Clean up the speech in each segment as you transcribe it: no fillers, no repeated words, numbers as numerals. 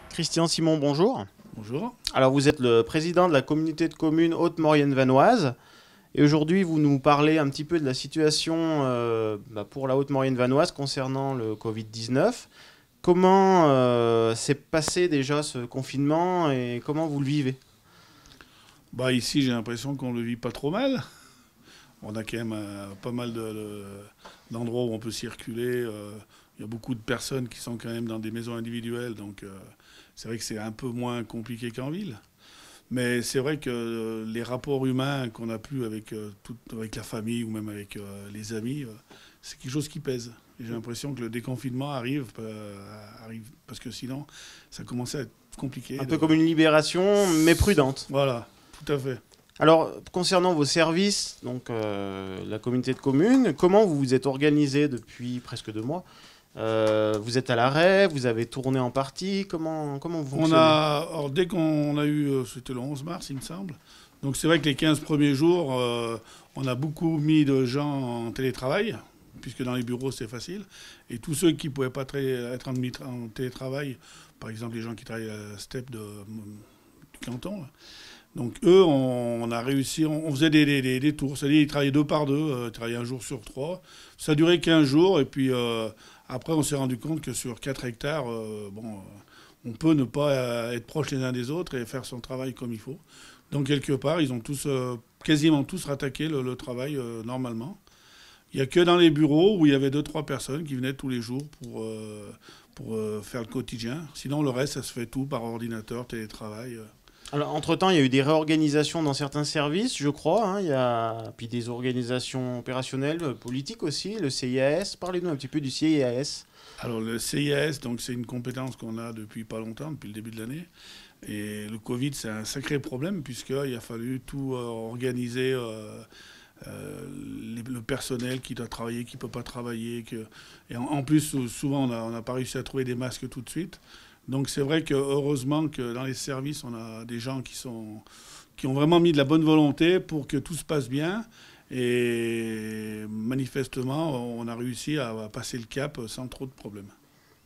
Christian Simon, bonjour. Bonjour. Alors vous êtes le président de la communauté de communes Haute-Maurienne-Vanoise et aujourd'hui vous nous parlez un petit peu de la situation pour la Haute-Maurienne-Vanoise concernant le Covid-19. Comment s'est passé déjà ce confinement et comment vous le vivez? Ici j'ai l'impression qu'on le vit pas trop mal. On a quand même pas mal d'endroits où on peut circuler. Il y a beaucoup de personnes qui sont quand même dans des maisons individuelles, donc c'est vrai que c'est un peu moins compliqué qu'en ville. Mais c'est vrai que les rapports humains qu'on a plus avec la famille ou même avec les amis, c'est quelque chose qui pèse. Et j'ai l'impression que le déconfinement arrive parce que sinon, ça commençait à être compliqué. Un peu comme une libération, mais prudente. Voilà, tout à fait. Alors, concernant vos services, donc la communauté de communes, comment vous vous êtes organisé depuis presque 2 mois? Vous êtes à l'arrêt, vous avez tourné en partie, comment vous fonctionnez? Alors, dès qu'on a eu, c'était le 11 mars il me semble, donc c'est vrai que les 15 premiers jours, on a beaucoup mis de gens en télétravail, puisque dans les bureaux c'est facile, et tous ceux qui ne pouvaient pas être en télétravail, par exemple les gens qui travaillent à la STEP du canton, là. Donc eux, on a réussi, on faisait des tours, c'est-à-dire ils travaillaient 2 par 2, ils travaillaient 1 jour sur 3. Ça a duré 15 jours et puis après on s'est rendu compte que sur 4 hectares, on peut ne pas être proches les uns des autres et faire son travail comme il faut. Donc quelque part, ils ont tous, quasiment tous rattaqué le travail normalement. Il n'y a que dans les bureaux où il y avait 2-3 personnes qui venaient tous les jours pour faire le quotidien. Sinon le reste, ça se fait tout par ordinateur, télétravail. Alors, entre-temps, il y a eu des réorganisations dans certains services, je crois. Hein. Il y a puis des organisations opérationnelles, politiques aussi, le CIAS. Parlez-nous un petit peu du CIAS. Alors, le CIAS, donc, c'est une compétence qu'on a depuis pas longtemps, depuis le début de l'année. Et le Covid, c'est un sacré problème, puisqu'il a fallu tout organiser, le personnel qui doit travailler, qui ne peut pas travailler. Et en plus, souvent, on n'a pas réussi à trouver des masques tout de suite. Donc c'est vrai que heureusement que dans les services, on a des gens qui ont vraiment mis de la bonne volonté pour que tout se passe bien. Et manifestement, on a réussi à passer le cap sans trop de problèmes.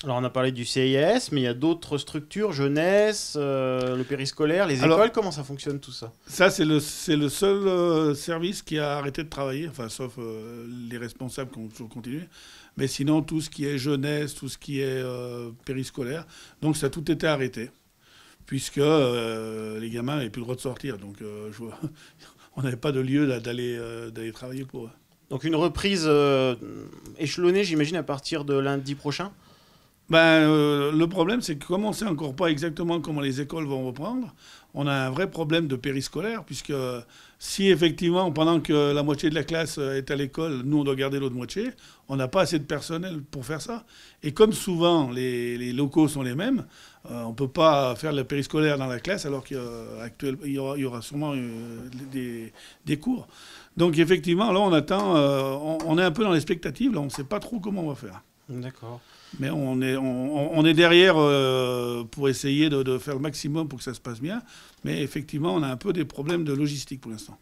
Alors on a parlé du CIAS, mais il y a d'autres structures, jeunesse, le périscolaire, les écoles, comment ça fonctionne tout ça? Ça, c'est le seul service qui a arrêté de travailler, enfin, sauf les responsables qui ont toujours continué. Mais sinon, tout ce qui est jeunesse, tout ce qui est périscolaire, donc ça a tout été arrêté, puisque les gamins n'avaient plus le droit de sortir. Donc on n'avait pas de lieu d'aller travailler pour eux. Donc une reprise échelonnée, j'imagine, à partir de lundi prochain? Le problème, c'est que comme on ne sait encore pas exactement comment les écoles vont reprendre, on a un vrai problème de périscolaire, puisque si effectivement, pendant que la moitié de la classe est à l'école, nous, on doit garder l'autre moitié, on n'a pas assez de personnel pour faire ça. Et comme souvent, les locaux sont les mêmes, on ne peut pas faire le périscolaire dans la classe, alors qu'il y aura sûrement des cours. Donc effectivement, là, on attend, on est un peu dans l'expectative, là, on ne sait pas trop comment on va faire. D'accord. Mais on est derrière pour essayer de faire le maximum pour que ça se passe bien. Mais effectivement, on a un peu des problèmes de logistique pour l'instant.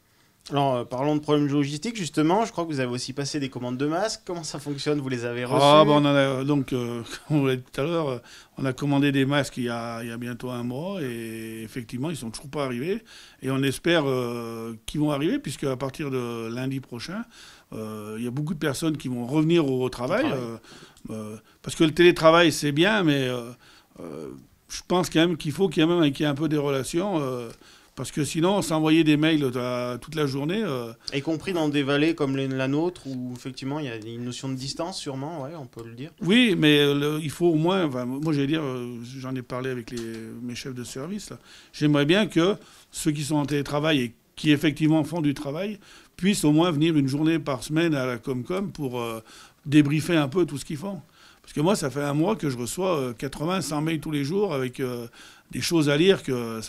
Alors, parlons de problèmes logistiques, justement. Je crois que vous avez aussi passé des commandes de masques. Comment ça fonctionne? Vous les avez reçus? On en a, donc, comme on l'a dit tout à l'heure, on a commandé des masques il y a bientôt 1 mois. Et effectivement, ils ne sont toujours pas arrivés. Et on espère qu'ils vont arriver, puisque à partir de lundi prochain, il y a beaucoup de personnes qui vont revenir au travail. Parce que le télétravail, c'est bien, mais je pense quand même qu'il faut qu'il y ait un peu des relations. Parce que sinon, s'envoyer des mails toute la journée... Y compris dans des vallées comme la nôtre, où effectivement il y a une notion de distance, sûrement, ouais, on peut le dire. Oui, mais il faut au moins... moi, j'allais dire, j'en ai parlé avec mes chefs de service, là. J'aimerais bien que ceux qui sont en télétravail et qui effectivement font du travail puissent au moins venir une journée par semaine à la Comcom pour débriefer un peu tout ce qu'ils font. Parce que moi, ça fait 1 mois que je reçois 80, 100 mails tous les jours avec des choses à lire que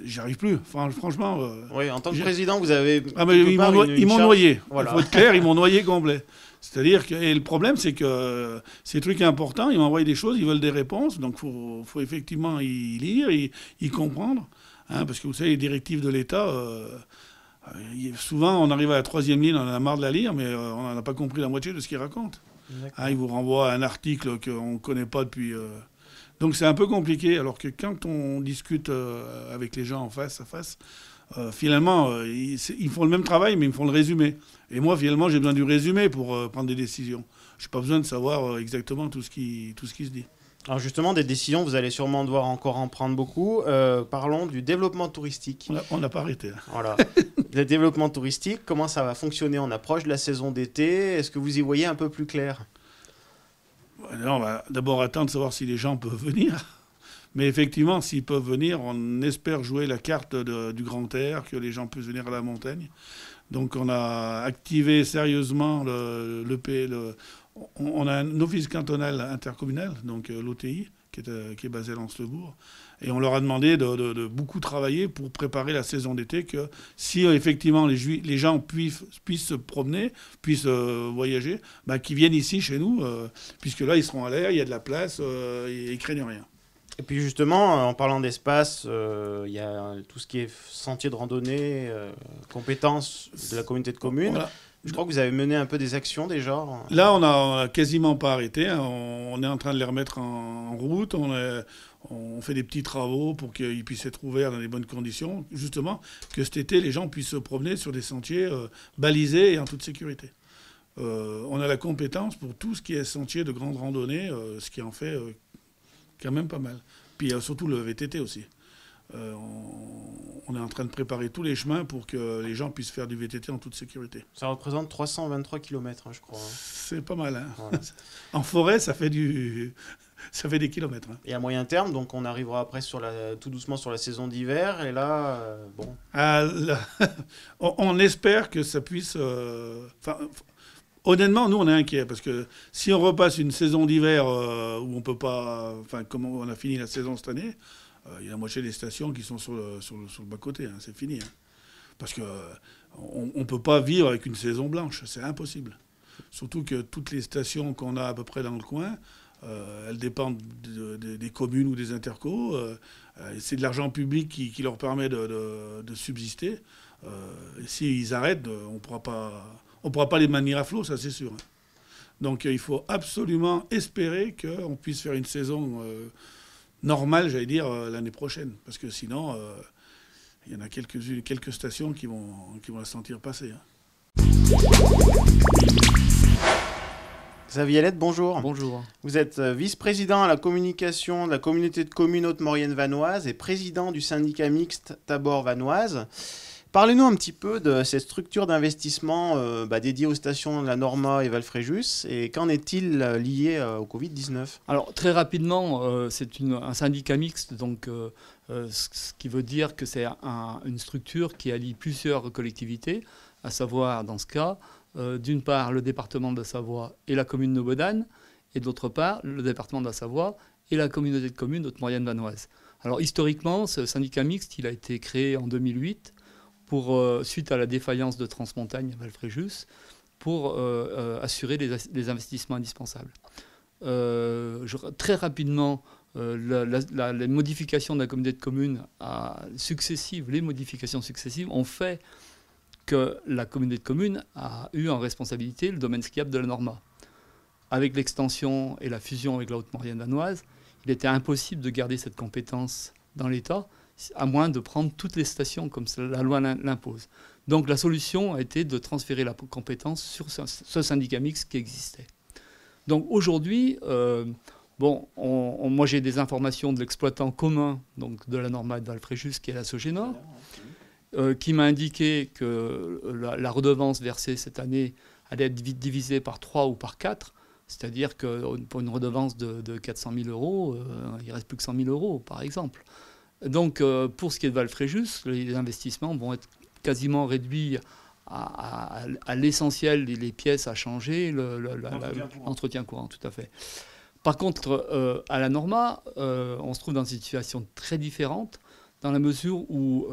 j'y arrive plus. Franchement. Oui, en tant que président, vous avez. Ah, mais ils m'ont noyé. Voilà. Il faut être clair, ils m'ont noyé complet. C'est-à-dire que. Et le problème, c'est que ces trucs importants, ils m'envoient des choses, ils veulent des réponses. Donc, il faut effectivement y lire, y comprendre. Hein, parce que vous savez, les directives de l'État. Souvent, on arrive à la 3e ligne, on en a marre de la lire, mais on n'a pas compris la moitié de ce qu'ils racontent. Hein, ils vous renvoient à un article qu'on ne connaît pas depuis... Donc c'est un peu compliqué, alors que quand on discute avec les gens en face à face, finalement, ils font le même travail, mais ils me font le résumé. Et moi, finalement, j'ai besoin du résumé pour prendre des décisions. Je n'ai pas besoin de savoir exactement tout ce qui se dit. Alors justement, des décisions, vous allez sûrement devoir encore en prendre beaucoup. Parlons du développement touristique. On n'a pas arrêté. Là. Voilà. Le développement touristique, comment ça va fonctionner? On approche de la saison d'été. Est-ce que vous y voyez un peu plus clair? On va d'abord attendre de savoir si les gens peuvent venir. Mais effectivement, s'ils peuvent venir, on espère jouer la carte du grand air, que les gens puissent venir à la montagne. Donc on a activé sérieusement on a un office cantonal intercommunal, donc l'OTI, qui est basé à Lens-le-Bourg. Et on leur a demandé de beaucoup travailler pour préparer la saison d'été, que si effectivement les gens puissent se promener, puissent voyager, qu'ils viennent ici chez nous, puisque là ils seront à l'air, il y a de la place, ils ne craignent rien. Et puis justement, en parlant d'espace, il y a tout ce qui est sentier de randonnée, compétences de la communauté de communes. Voilà. Je crois que vous avez mené un peu des actions déjà. Là, on n'a quasiment pas arrêté. Hein. On est en train de les remettre en route. On fait des petits travaux pour qu'ils puissent être ouverts dans les bonnes conditions. Justement, que cet été, les gens puissent se promener sur des sentiers balisés et en toute sécurité. On a la compétence pour tout ce qui est sentier de grande randonnée, ce qui en fait quand même pas mal. Puis surtout le VTT aussi. On est en train de préparer tous les chemins pour que les gens puissent faire du VTT en toute sécurité. Ça représente 323 km, je crois. C'est pas mal. Hein. Voilà. En forêt, ça fait des kilomètres. Hein. Et à moyen terme, donc on arrivera après tout doucement sur la saison d'hiver. Et là, bon. On espère que ça puisse... Honnêtement, nous, on est inquiets, parce que si on repasse une saison d'hiver où on peut pas... Enfin, comme on a fini la saison cette année, il y a la moitié des stations qui sont sur le bas-côté. Hein, c'est fini. Hein. Parce qu'on ne peut pas vivre avec une saison blanche. C'est impossible. Surtout que toutes les stations qu'on a à peu près dans le coin, elles dépendent des communes ou des intercos. C'est de l'argent public qui leur permet de subsister. Et s'ils arrêtent, on ne pourra pas les maintenir à flot, ça c'est sûr. Donc il faut absolument espérer qu'on puisse faire une saison normale, j'allais dire, l'année prochaine. Parce que sinon, il y en a quelques stations qui vont la sentir passer. Hein. Xavier Lette, bonjour. Bonjour. Vous êtes vice-président à la communication de la communauté de communes Haute-Maurienne-Vanoise et président du syndicat mixte Tabor-Vanoise. Parlez-nous un petit peu de cette structure d'investissement dédiée aux stations de la Norma et Val-Fréjus. Et qu'en est-il lié au Covid-19 ? Alors, très rapidement, c'est un syndicat mixte, donc, ce qui veut dire que c'est une structure qui allie plusieurs collectivités, à savoir, dans ce cas, d'une part, le département de la Savoie et la commune de Bodane, et d'autre part, le département de la Savoie et la communauté de communes Haute-Maurienne-Vanoise. Alors, historiquement, ce syndicat mixte, il a été créé en 2008, suite à la défaillance de Transmontagne à Val-Fréjus, pour assurer les investissements indispensables. Très rapidement, les modifications de la communauté de communes les modifications successives ont fait que la communauté de communes a eu en responsabilité le domaine skiable de la Norma. Avec l'extension et la fusion avec la Haute-Maurienne-Vanoise, il était impossible de garder cette compétence dans l'État, à moins de prendre toutes les stations comme la loi l'impose. Donc la solution a été de transférer la compétence sur ce syndicat mixte qui existait. Donc aujourd'hui, moi j'ai des informations de l'exploitant commun donc de la Norma et de Val-Fréjus, qui est la Sogénor, qui m'a indiqué que la redevance versée cette année allait être divisée par 3 ou par 4, c'est-à-dire que pour une redevance de 400 000 €, il ne reste plus que 100 000 € par exemple. Donc, pour ce qui est de Val-Fréjus, les investissements vont être quasiment réduits à l'essentiel, les pièces à changer, l'entretien courant, tout à fait. Par contre, à la Norma, on se trouve dans une situation très différente, dans la mesure où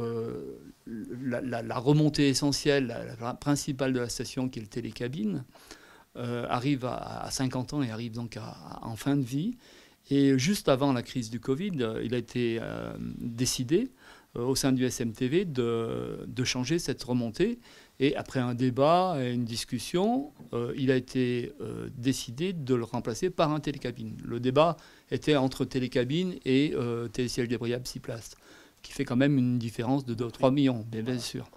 la remontée essentielle, la principale de la station, qui est le télécabine, arrive à 50 ans et arrive donc en fin de vie. Et juste avant la crise du Covid, il a été décidé au sein du SMTV de changer cette remontée Et après un débat et une discussion, il a été décidé de le remplacer par un télécabine. Le débat était entre télécabine et télésiège débrayable 6 places, qui fait quand même une différence de 3 millions, bien sûr.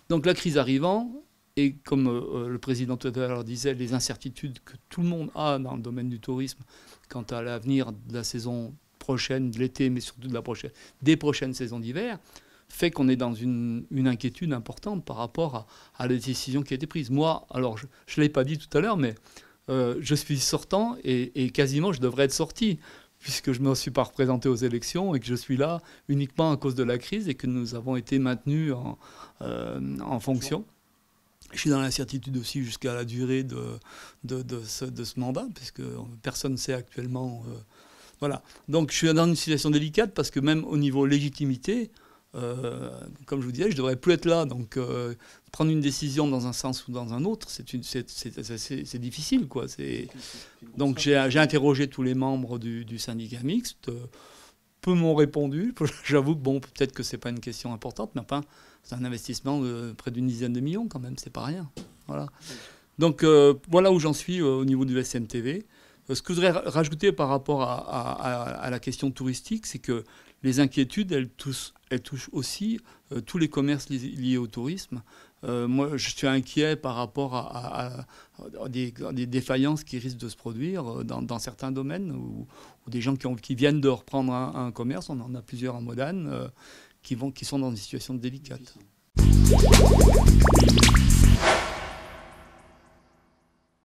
Donc la crise arrivant, et comme le président tout à l'heure disait, les incertitudes que tout le monde a dans le domaine du tourisme quant à l'avenir de la saison prochaine, de l'été, mais surtout des prochaines saisons d'hiver, fait qu'on est dans une inquiétude importante par rapport à la décision qui a été prise. Moi, alors je ne l'ai pas dit tout à l'heure, mais je suis sortant et quasiment je devrais être sorti, puisque je ne me suis pas représenté aux élections et que je suis là uniquement à cause de la crise et que nous avons été maintenus en fonction. Je suis dans l'incertitude aussi jusqu'à la durée de ce mandat, puisque personne ne sait actuellement. Voilà. Donc je suis dans une situation délicate parce que même au niveau légitimité, comme je vous disais, je ne devrais plus être là. Donc prendre une décision dans un sens ou dans un autre, c'est difficile, quoi. Donc j'ai interrogé tous les membres du syndicat mixte. Peu m'ont répondu. J'avoue que bon, peut-être que ce n'est pas une question importante, mais enfin, c'est un investissement de près d'une dizaine de millions quand même, c'est pas rien. Voilà. Donc voilà où j'en suis au niveau du SMTV. Ce que je voudrais rajouter par rapport à la question touristique, c'est que les inquiétudes, elles touchent aussi tous les commerces liés au tourisme. Moi, je suis inquiet par rapport à des défaillances qui risquent de se produire dans certains domaines, ou des gens qui viennent de reprendre un commerce, on en a plusieurs en Modane, qui sont dans une situation délicate.